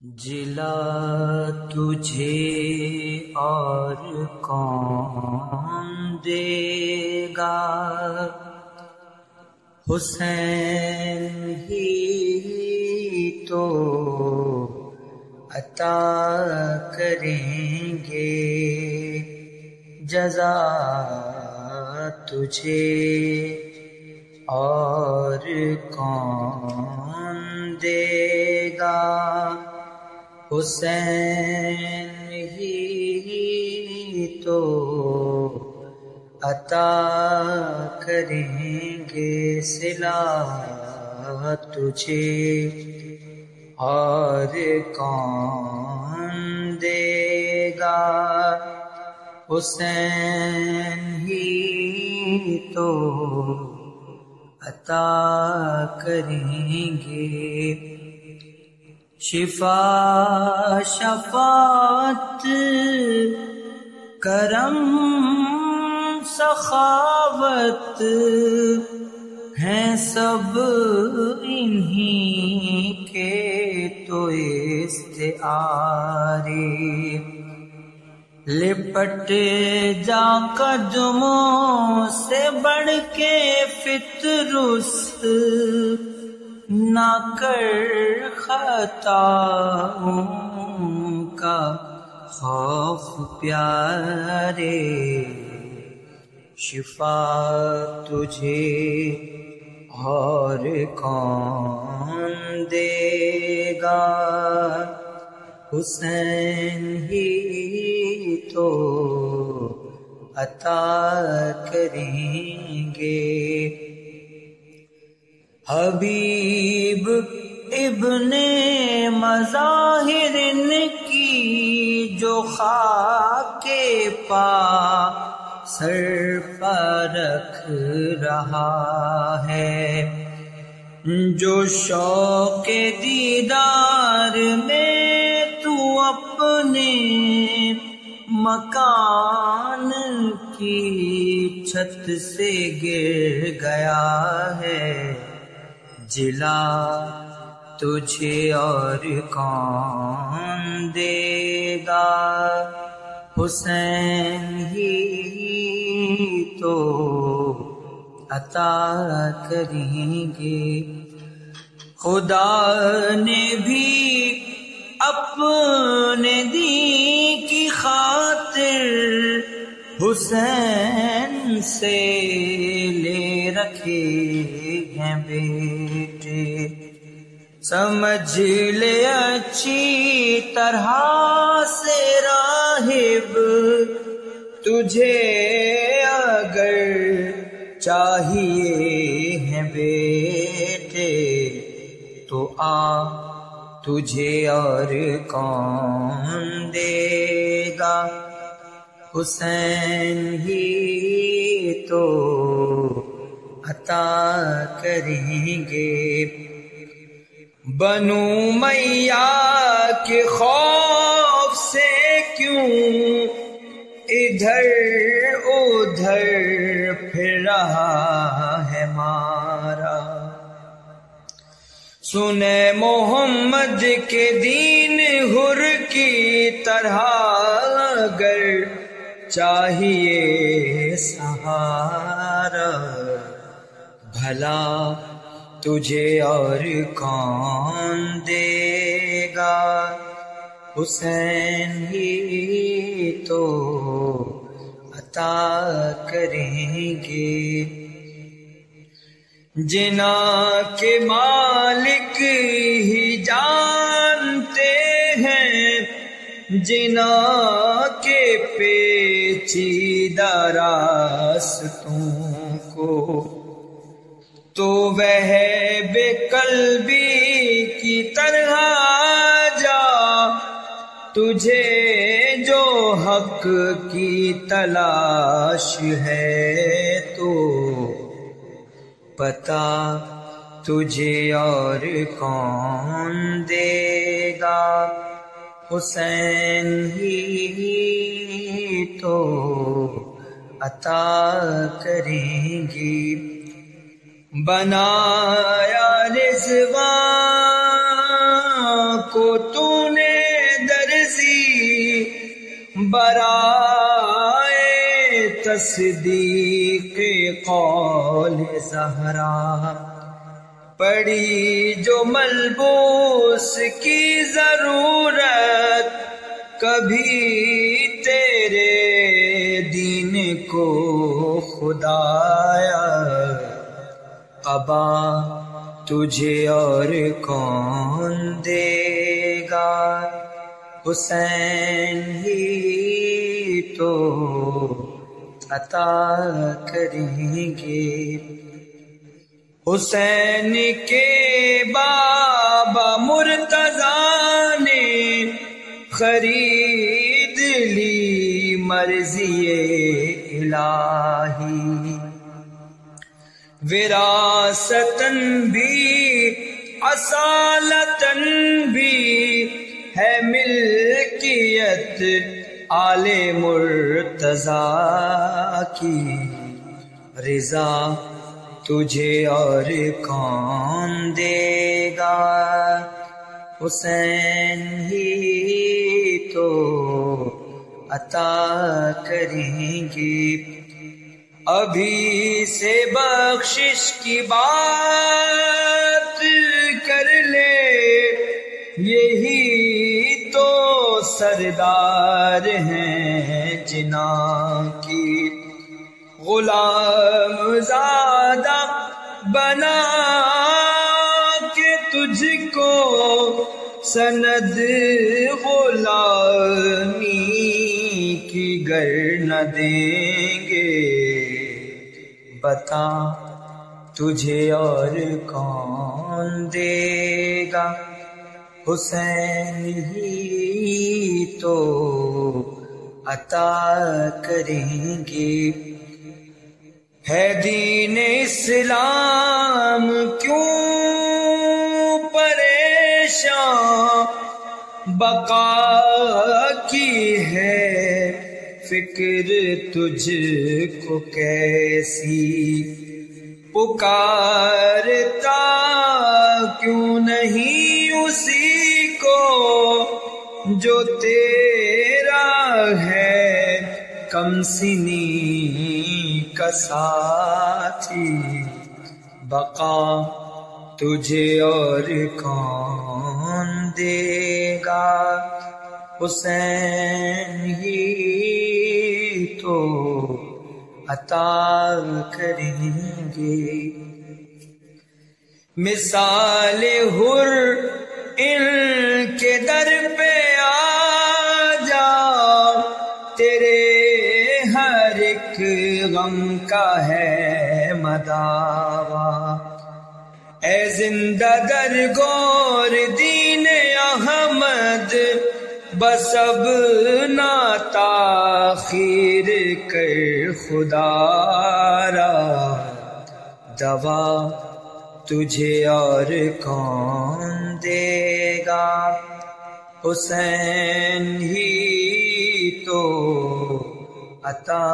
جلا تجھے اور کون دے گا، حسین ہی تو عطا کریں گے جزا تجھے اور کون دے گا، حسین ہی تو عطا کریں گے صلہ تجھے اور کون دے گا، حسین ہی تو عطا کریں گے۔ شفا شفاعت کرم سخاوت ہیں سب انہی کے تو استعارے، لپٹ جا قدموں سے بڑھ کے فطرست نہ کر خطاؤں کا خوف پیارے، شفا تجھے اور کون دے گا، حسین ہی تو عطا کریں گے۔ حبیب ابن مظاہر کی جو خاک پا سر پر رکھ رہا ہے، جو شوق دیدار میں تو اپنے مکان کی چھت سے گر گیا ہے، جلا تجھے اور کون دے گا، حسین ہی تو عطا کریں گے۔ خدا نے بھی اپنے دین کی خاطر حسین سے لے رکھے ہیں بیٹے، سمجھ لے اچھی طرح سے راہب، تجھے اگر چاہیے ہیں بیٹے تو آ، تجھے اور کون دے گا، حسین ہی تو عطا کریں گے۔ بنو امیہ کے خوف سے کیوں ادھر ادھر پھر رہا ہے مارا، سنے محمد کے دین حر کی طرح اگر چاہیے سہارا، بھلا تجھے اور کون دے گا، حسین ہی تو عطا کریں گے۔ جنا کے مالک ہی جانتے ہیں جنا کے پیچیدہ راستوں کو، تو وہ بے قلبی کی طرح جا، تجھے جو حق کی تلاش ہے تو پتہ تجھے اور کون دے گا، حسین ہی تو عطا کریں گے۔ بنایا رضوان کو تو نے برائے تصدیق قول زہرا، پڑی جو ملبوس کی ضرورت، کبھی تیرے دین کو خدایا، قبا تجھے اور کون دے گا، حسین ہی تو عطا کریں گے۔ حسین کے بابا مرتضیٰ نے خرید لی مرضی الہی، وراثتاً بھی اصالتاً بھی ہے ملکیت آل مرتضیٰ کی، رضا تجھے اور کون دے گا، حسین ہی تو عطا کریں گے۔ ابھی سے بخشش کی بات کر لے، یہی تو سردار ہیں جناں کی، غلام زادہ بنا کے تجھ کو سند غلامی کی گر نہ دیں گے، بتا تجھے اور کون دے گا، حسین ہی تو عطا کریں گے۔ ہے دین اسلام کیوں پریشان، بقا کی ہے فکر تجھ کو کیسی، پکارتا کیوں نہیں اسی کو جو تیرا ہے کم سنی کا ساتھی، بقا تجھے اور کون دے گا، حسین ہی تو عطا کریں گے۔ مثال حر ان کے در پہ آ جا، تیرے ہر ایک غم کا ہے مداوا، اے زندہ در گور دین احمد، بس اب نہ تاخیر کر خدا را، دوا تجھے اور کون دے گا، حسین ہی تو عطا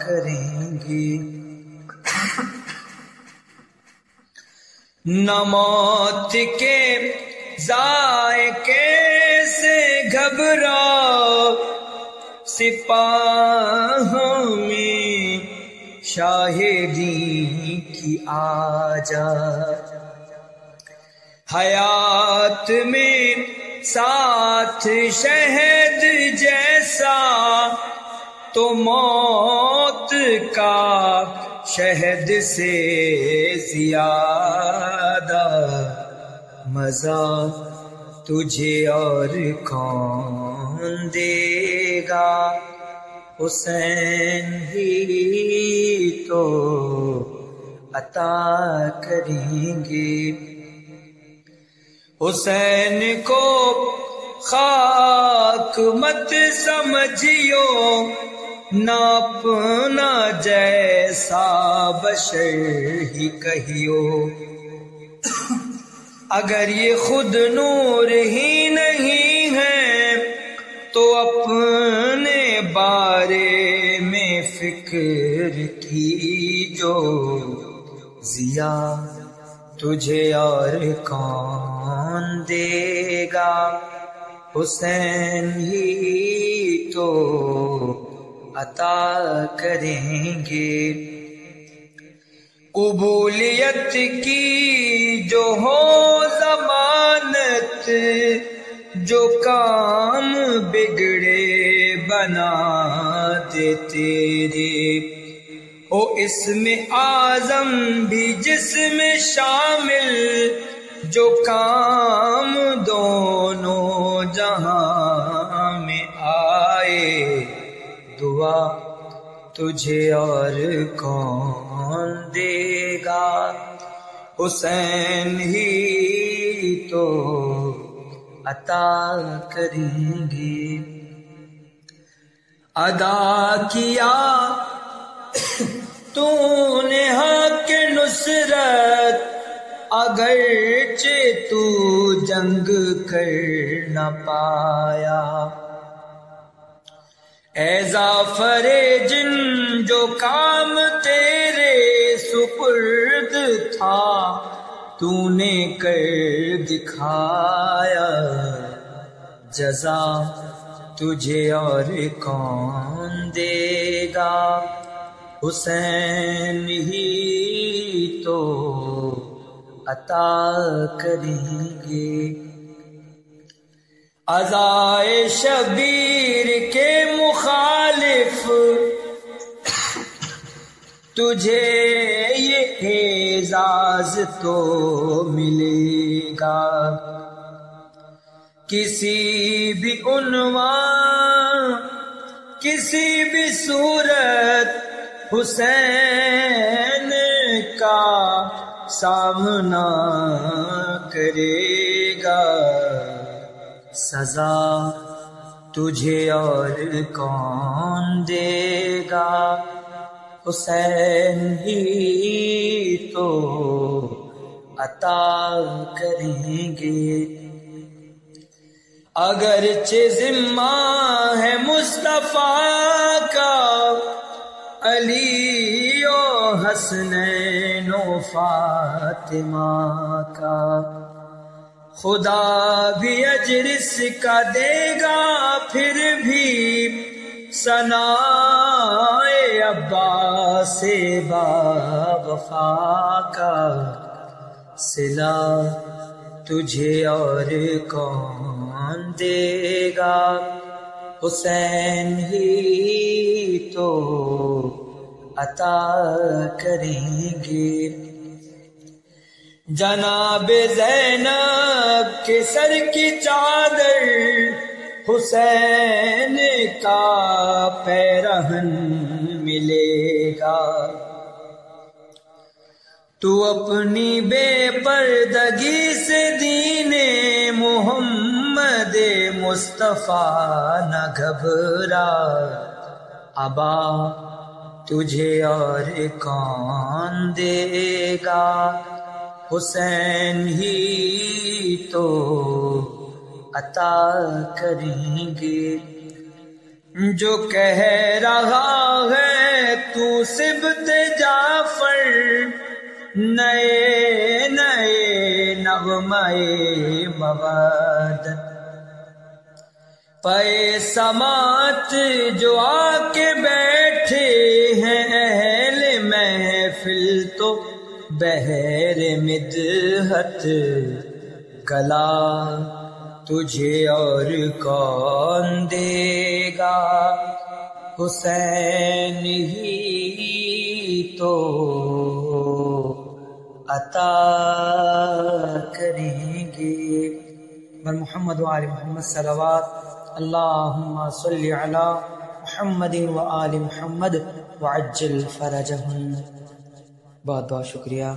کریں گے۔ نہ موت کے ذائقے سے گھبرا، سپاہوں میں شاہدی کی آجا، حیات میں ساتھ شہد جیسا، تو موت کا شہد سے زیادہ مزہ تجھے اور کون دے گا، حسین ہی تو عطا کریں گے۔ حسین کو خاک مت سمجھیو، نہ اپنا جیسا بشر ہی کہیو، اگر یہ خود نور ہی نہیں ہے تو اپنے بارے میں فکر کیجو، ضیا تجھے اور کون دے گا، حسین ہی تو عطا کریں گے۔ قبولیت کی جو ہو ضمانت، جو کام بگڑے بنا دے تیرے، او اسم اعظم بھی جس میں شامل، جو کام دونوں جہاں میں آئے، دعا تجھے اور کون دے گا، حسین ہی تو عطا کریں گے۔ ادا کیا تو نے حق نصرت، اگرچہ تو جنگ کر نہ پایا، اے ظافر جن جو کام تیرے سپرد تھا، تو نے کر دکھایا، جزا تجھے اور کون دے گا، حسین ہی تو عطا کریں گے۔ عزائے شبیر کے مخالف تجھے یہ اعزاز تو ملے گا، کسی بھی عنوان کسی بھی صورت حسین کا سامنا کرے گا، سزا تجھے اور کون دے گا، حسین ہی تو عطا کریں گے۔ اگرچہ ذمہ ہے مصطفیٰ کا، علی و حسنین و فاطمہ کا، خدا بھی اجر اس کا دے گا، پھر بھی ثنائے عباس با وفا کا، صلہ تجھے اور کون دے گا، حسین ہی تو عطا کریں گے۔ جناب زینب کے سر کی چادر حسین کا پیرہن ملے گا، تو اپنی بے پردگی سے دین محمد مصطفیٰ نہ گھبرا، ابا تجھے اور کون دے گا، حسین ہی تو عطا کریں گے۔ جو کہہ رہا ہے تو سبط جعفر، نئے نئے نغمے مودت، پے سماعت جو آ کے بیٹھے ہیں اہل محفل، تو بہر مدحت گلا تجھے اور کون دے گا، حسین ہی تو عطا کریں گے۔ محمد و آل محمد صلوات، اللہم صلی علی محمد و آل محمد وعجل فرجہم۔ بہت بہت شکریہ۔